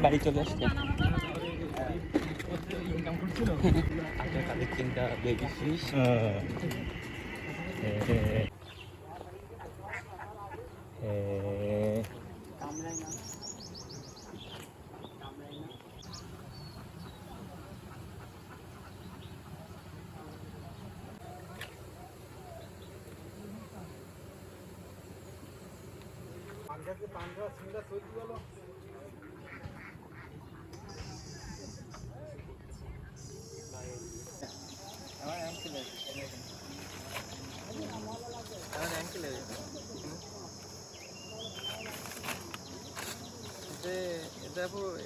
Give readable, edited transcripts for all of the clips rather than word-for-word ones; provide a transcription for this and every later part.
বাড়ি চলে আসছে ইনকাম করছিল তাদের 3টা বেবি ফিশ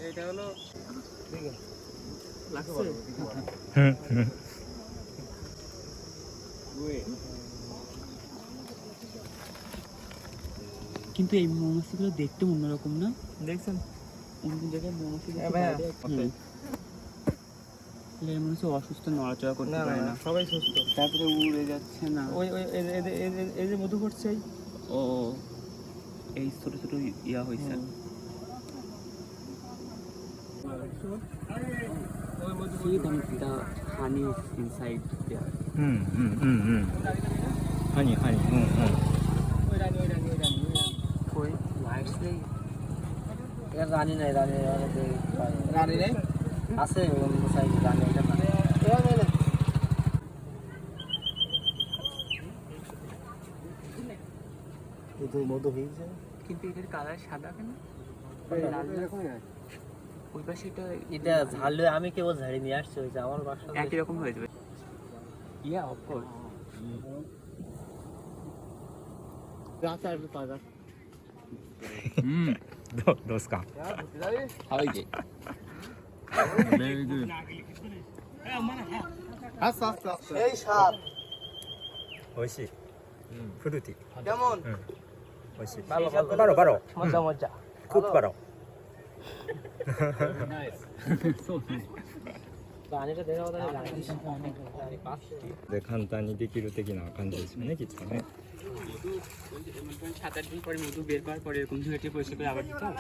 এটা হলো কিন্তু এই মৌমাছিগুলো দেখতে অন্যরকম না দেখছেন অন্য জায়গায় মৌমাছিগুলো মনে হচ্ছে অসুস্থ নড়াচড়া করতে পারে না সবাই সুস্থ তারপরে উড়ে যাচ্ছে না ওই এই যে মধু করছে ও এই ছোট ছোট ইয়া হয়েছে See the honey is inside there. Honey. कोई लाइट्स नहीं यार रानी नहीं आसे साइड रानी এটা না এই মধু হইছে কিন্তু এর কালার সাদা কেন লাল এরকম ওই পাশে এটা ঝালে আমি কেবল ঝাড়ি নিয়ে আসছি ওই যে আমার বাসা একই রকম হয়ে যাবে ইয়া অফ কোর্স রাতে আসবে পাগাどうすかはいvery good এই সাপ美味しいフルーティーকেমন美味しいバロমজা খুব বারোで簡単にできる的な感じですよねきっとね。7-8 দিন পরে মধু বের করার পরে এরকম ধুয়ে পরিষ্কার করে আবার দিতে হবে।